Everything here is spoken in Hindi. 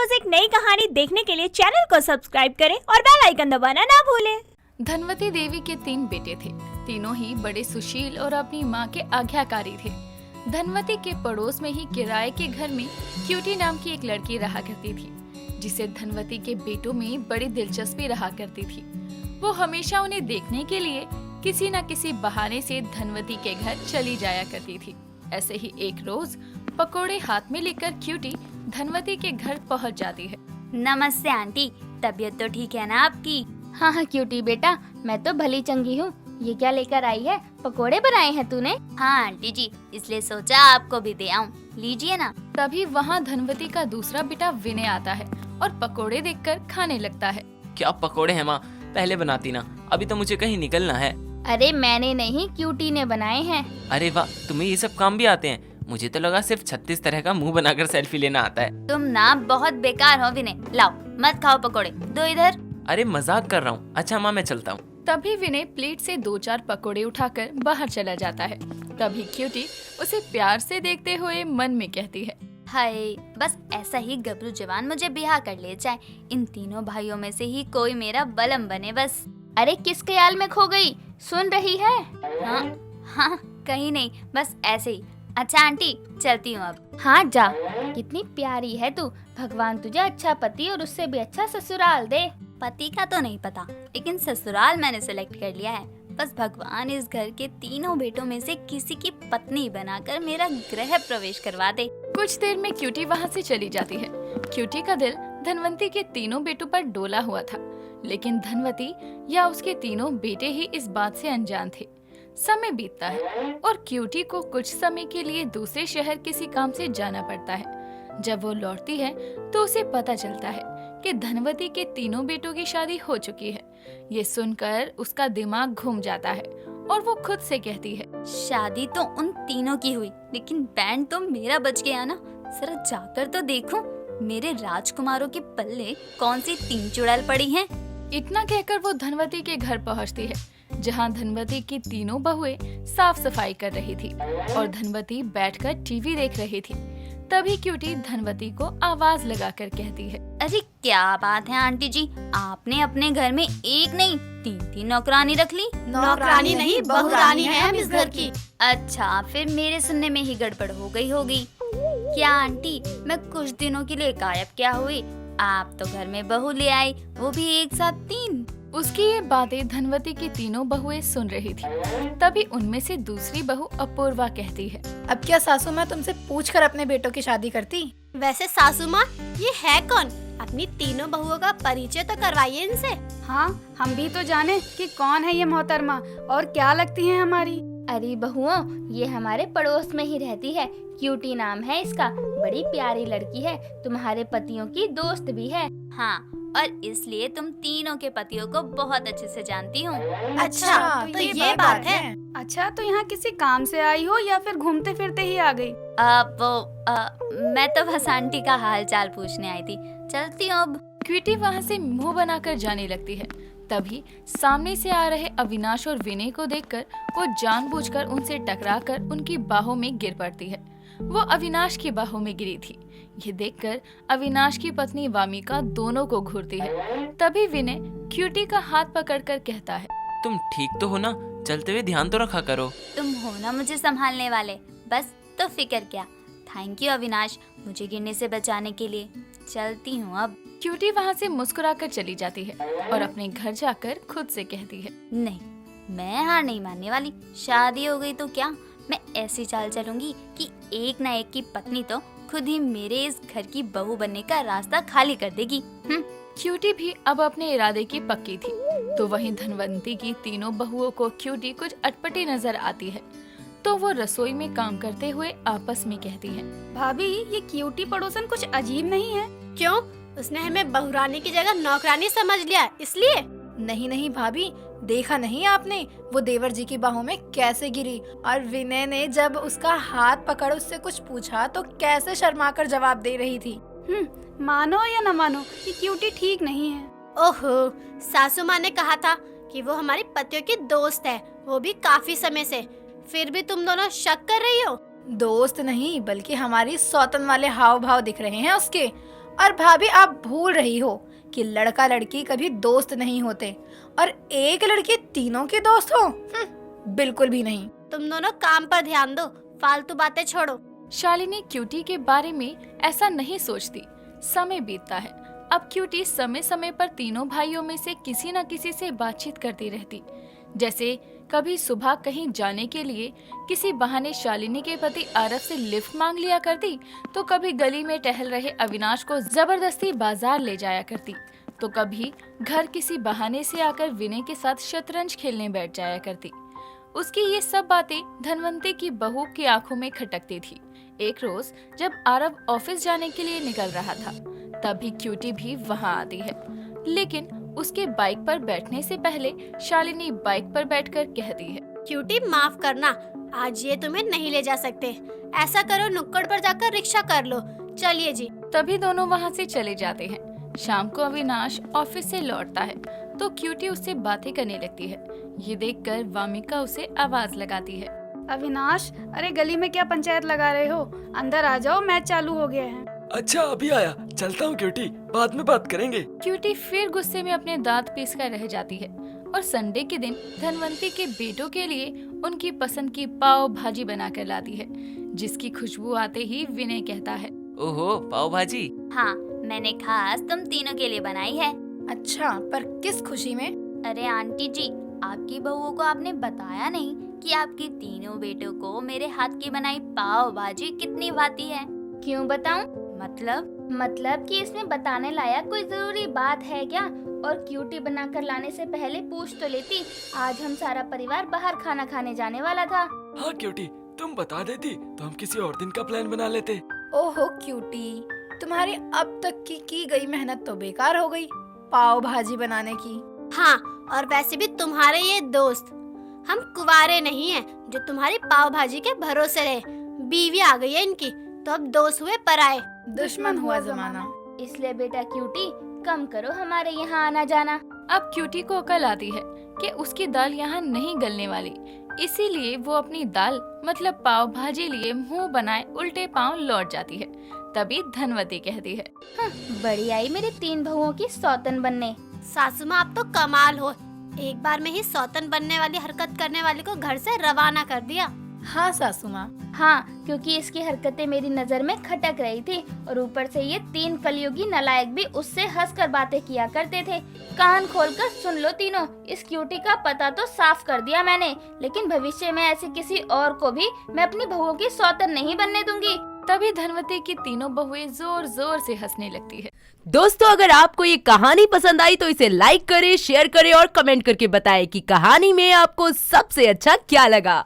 रोज एक नई कहानी देखने के लिए चैनल को सब्सक्राइब करें और बेल आइकन दबाना ना भूलें। धनवती देवी के 3 बेटे थे। तीनों ही बड़े सुशील और अपनी माँ के आज्ञाकारी थे। धनवती के पड़ोस में ही किराए के घर में क्यूटी नाम की एक लड़की रहा करती थी, जिसे धनवती के बेटों में बड़ी दिलचस्पी रहा करती थी। वो हमेशा उन्हें देखने के लिए किसी न किसी बहाने से धनवती के घर चली जाया करती थी। ऐसे ही एक रोज पकोड़े हाथ में लेकर क्यूटी धनवती के घर पहुंच जाती है। नमस्ते आंटी, तबीयत तो ठीक है ना आपकी? हाँ हाँ क्यूटी बेटा, मैं तो भली चंगी हूँ। ये क्या लेकर आई है? पकोड़े बनाए हैं तूने? हाँ आंटी जी, इसलिए सोचा आपको भी दे आऊं, लीजिए ना। तभी वहाँ धनवती का दूसरा बेटा विनय आता है और पकोड़े देखकर खाने लगता है। क्या पकोड़े हैं माँ? पहले बनाती ना, अभी तो मुझे कहीं निकलना है। अरे मैंने नहीं, क्यूटी ने बनाए हैं। अरे वाह, तुम्हें ये सब काम भी आते हैं? मुझे तो लगा सिर्फ 36 तरह का मुंह बनाकर सेल्फी लेना आता है। तुम ना बहुत बेकार हो विनय, लाओ मत खाओ पकोड़े, दो इधर। अरे मजाक कर रहा हूँ। अच्छा माँ, मैं चलता हूँ। तभी विनय प्लेट से 2-4 पकोड़े उठाकर बाहर चला जाता है। तभी क्यूटी उसे प्यार से देखते हुए मन में कहती है, हाय, बस ऐसा ही गबरू जवान मुझे ब्याह कर ले जाए। इन तीनों भाइयों में से ही कोई मेरा बलम बने बस। अरे किस ख्याल में खो गई? सुन रही है? हाँ हाँ, कहीं नहीं, बस ऐसे ही। अच्छा आंटी, चलती हूँ अब। हाँ जा। कितनी प्यारी है तू। भगवान तुझे अच्छा पति और उससे भी अच्छा ससुराल दे। पति का तो नहीं पता, लेकिन ससुराल मैंने सेलेक्ट कर लिया है। बस भगवान इस घर के तीनों बेटों में से किसी की पत्नी बनाकर मेरा गृह प्रवेश करवा दे। कुछ देर में क्यूटी वहाँ से चली जाती है। क्यूटी का दिल धनवंती के तीनों बेटों पर डोला हुआ था, लेकिन धनवती या उसके तीनों बेटे ही इस बात से अनजान थे। समय बीतता है और क्यूटी को कुछ समय के लिए दूसरे शहर किसी काम से जाना पड़ता है। जब वो लौटती है तो उसे पता चलता है कि धनवती के तीनों बेटों की शादी हो चुकी है। ये सुनकर उसका दिमाग घूम जाता है और वो खुद से कहती है, शादी तो उन तीनों की हुई, लेकिन बैंड तो मेरा बच गया ना। जरा जाकर तो देखूं मेरे राजकुमारों के पल्ले कौन सी 3 चुड़ैल पड़ी हैं। इतना कहकर वो धनवती के घर पहुंचती है, जहां धनवती की तीनों बहुएं साफ सफाई कर रही थी और धनवती बैठकर टीवी देख रही थी। तभी क्यूटी धनवती को आवाज लगाकर कहती है, अरे क्या बात है आंटी जी, आपने अपने घर में एक नहीं 3 नौकरानी रख ली। नौकरानी नहीं, बहुरानी है हम इस घर की। अच्छा, फिर मेरे सुनने में ही गड़बड़ हो गई होगी। क्या आंटी, मैं कुछ दिनों के लिए गायब क्या हुई? आप तो घर में बहू ले आई, वो भी एक साथ 3। उसकी ये बातें धनवती की तीनों बहुएं सुन रही थी। तभी उनमें से दूसरी बहू अपूर्वा कहती है, अब क्या सासू माँ तुमसे पूछकर अपने बेटों की शादी करती? वैसे सासू माँ, ये है कौन? अपनी तीनों बहुओं का परिचय तो करवाइए इनसे। हाँ, हम भी तो जाने कि कौन है ये मोहतरमा और क्या लगती है हमारी। अरे बहुओं, ये हमारे पड़ोस में ही रहती है। क्यूटी नाम है इसका। बड़ी प्यारी लड़की है, तुम्हारे पतियों की दोस्त भी है। हाँ, और इसलिए तुम तीनों के पतियों को बहुत अच्छे से जानती हूँ। अच्छा, तो ये बात है। अच्छा, तो यहाँ किसी काम से आई हो या फिर घूमते फिरते ही आ गई? मैं तो बस आंटी का हाल चाल पूछने आई थी, चलती हूँ अब। क्यूटी वहाँ से मुंह बनाकर जाने लगती है। तभी सामने से आ रहे अविनाश और विनय को देखकर वो जानबूझकर उनसे टकराकर उनकी बाहों में गिर पड़ती है। वो अविनाश की बाहों में गिरी थी। ये देखकर अविनाश की पत्नी वामिका दोनों को घूरती है। तभी विनय क्यूटी का हाथ पकड़कर कहता है, तुम ठीक तो हो ना? चलते हुए ध्यान तो रखा करो। तुम हो ना मुझे संभालने वाले, बस तो फिक्र क्या। थैंक यू अविनाश, मुझे गिरने से बचाने के लिए। चलती हूँ अब। क्यूटी वहाँ से मुस्कुराकर चली जाती है और अपने घर जाकर खुद से कहती है, नहीं, मैं हार नहीं मानने वाली। शादी हो गई तो क्या, मैं ऐसी चाल चलूंगी कि एक ना एक की पत्नी तो खुद ही मेरे इस घर की बहू बनने का रास्ता खाली कर देगी। क्यूटी भी अब अपने इरादे की पक्की थी। तो वहीं धनवंती की तीनों बहुओं को क्यूटी कुछ अटपटी नजर आती है, तो वो रसोई में काम करते हुए आपस में कहती है, भाभी, ये क्यूटी पड़ोसन कुछ अजीब नहीं है? क्यों? उसने हमें बहुरानी की जगह नौकरानी समझ लिया इसलिए? नहीं नहीं भाभी, देखा नहीं आपने वो देवर जी की बाहों में कैसे गिरी? और विनय ने जब उसका हाथ पकड़ उससे कुछ पूछा तो कैसे शर्माकर जवाब दे रही थी। मानो या न मानो, ये क्यूटी ठीक नहीं है। ओहो, सासू माँ ने कहा था कि वो हमारी पतियों की दोस्त है, वो भी काफी समय से। फिर भी तुम दोनों शक कर रही हो? दोस्त नहीं, बल्कि हमारी सौतन वाले हाव भाव दिख रहे हैं उसके। और भाभी आप भूल रही हो कि लड़का लड़की कभी दोस्त नहीं होते, और एक लड़की तीनों की दोस्त हो? बिल्कुल भी नहीं। तुम दोनों काम पर ध्यान दो, फालतू बातें छोड़ो। शालिनी क्यूटी के बारे में ऐसा नहीं सोचती। समय बीतता है। अब क्यूटी समय समय पर तीनों भाइयों में से किसी न किसी से बातचीत करती रहती। जैसे कभी सुबह कहीं जाने के लिए किसी बहाने शालिनी के पति आरव से लिफ्ट मांग लिया करती, तो कभी गली में टहल रहे अविनाश को जबरदस्ती बाजार ले जाया करती, तो कभी घर किसी बहाने से आकर विनय के साथ शतरंज खेलने बैठ जाया करती। उसकी ये सब बातें धनवंती की बहू की आंखों में खटकती थी। एक रोज जब आरव ऑफिस जाने के लिए निकल रहा था, तभी क्यूटी भी वहाँ आती है, लेकिन उसके बाइक पर बैठने से पहले शालिनी बाइक पर बैठकर कहती है, क्यूटी माफ करना, आज ये तुम्हें नहीं ले जा सकते। ऐसा करो, नुक्कड़ पर जाकर रिक्शा कर लो। चलिए जी। तभी दोनों वहाँ से चले जाते हैं। शाम को अविनाश ऑफिस से लौटता है तो क्यूटी उससे बातें करने लगती है। ये देखकर वामिका उसे आवाज लगाती है, अविनाश, अरे गली में क्या पंचायत लगा रहे हो? अंदर आ जाओ, मैच चालू हो गया है। अच्छा अभी आया, चलता हूँ क्यूटी, बाद में बात करेंगे। क्यूटी फिर गुस्से में अपने दांत पीसकर रह जाती है और संडे के दिन धनवंती के बेटों के लिए उनकी पसंद की पाव भाजी बनाकर लाती है, जिसकी खुशबू आते ही विनय कहता है, ओहो, पाव भाजी। हाँ, मैंने खास तुम तीनों के लिए बनाई है। अच्छा, पर किस खुशी में? अरे आंटी जी, आपकी बहुओं को आपने बताया नहीं कि आपके तीनों बेटों को मेरे हाथ की बनाई पाव भाजी कितनी भाती है। क्यों बताऊं? मतलब कि इसमें बताने लायक कोई जरूरी बात है क्या? और क्यूटी बनाकर लाने से पहले पूछ तो लेती। आज हम सारा परिवार बाहर खाना खाने जाने वाला था। हाँ क्यूटी, तुम बता देती तो हम किसी और दिन का प्लान बना लेते। ओहो क्यूटी, तुम्हारी अब तक की गई मेहनत तो बेकार हो गई पाव भाजी बनाने की। हाँ, और वैसे भी तुम्हारे ये दोस्त हम कुंवारे नहीं हैं जो तुम्हारी पाव भाजी के भरोसे रहे। बीवी आ गई है इनकी, तो अब दोस्त हुए पराए। दुश्मन हुआ जमाना। इसलिए बेटा क्यूटी, कम करो हमारे यहाँ आना जाना। अब क्यूटी को अकल आती है कि उसकी दाल यहाँ नहीं गलने वाली, इसीलिए वो अपनी दाल मतलब पाव भाजी लिए मुंह बनाए उल्टे पांव लौट जाती है। तभी धनवती कहती है, बड़ी आई मेरी 3 बहुओं की सौतन बनने। सासू माँ, आप तो कमाल हो, एक बार में ही सौतन बनने वाली हरकत करने वाले को घर से रवाना कर दिया। हाँ सासू माँ। हाँ, क्योंकि इसकी हरकतें मेरी नजर में खटक रही थी, और ऊपर से ये 3 कलयुगी नालायक भी उससे हंसकर बातें किया करते थे। कान खोलकर सुन लो तीनों, इस क्यूटी का पता तो साफ कर दिया मैंने, लेकिन भविष्य में ऐसे किसी और को भी मैं अपनी बहुओं की सौतन नहीं बनने दूंगी। तभी धनवती की तीनों बहुएं जोर जोर से हंसने लगती है। दोस्तों, अगर आपको ये कहानी पसंद आई तो इसे लाइक करें, शेयर करें और कमेंट करके बताएं कि कहानी में आपको सबसे अच्छा क्या लगा।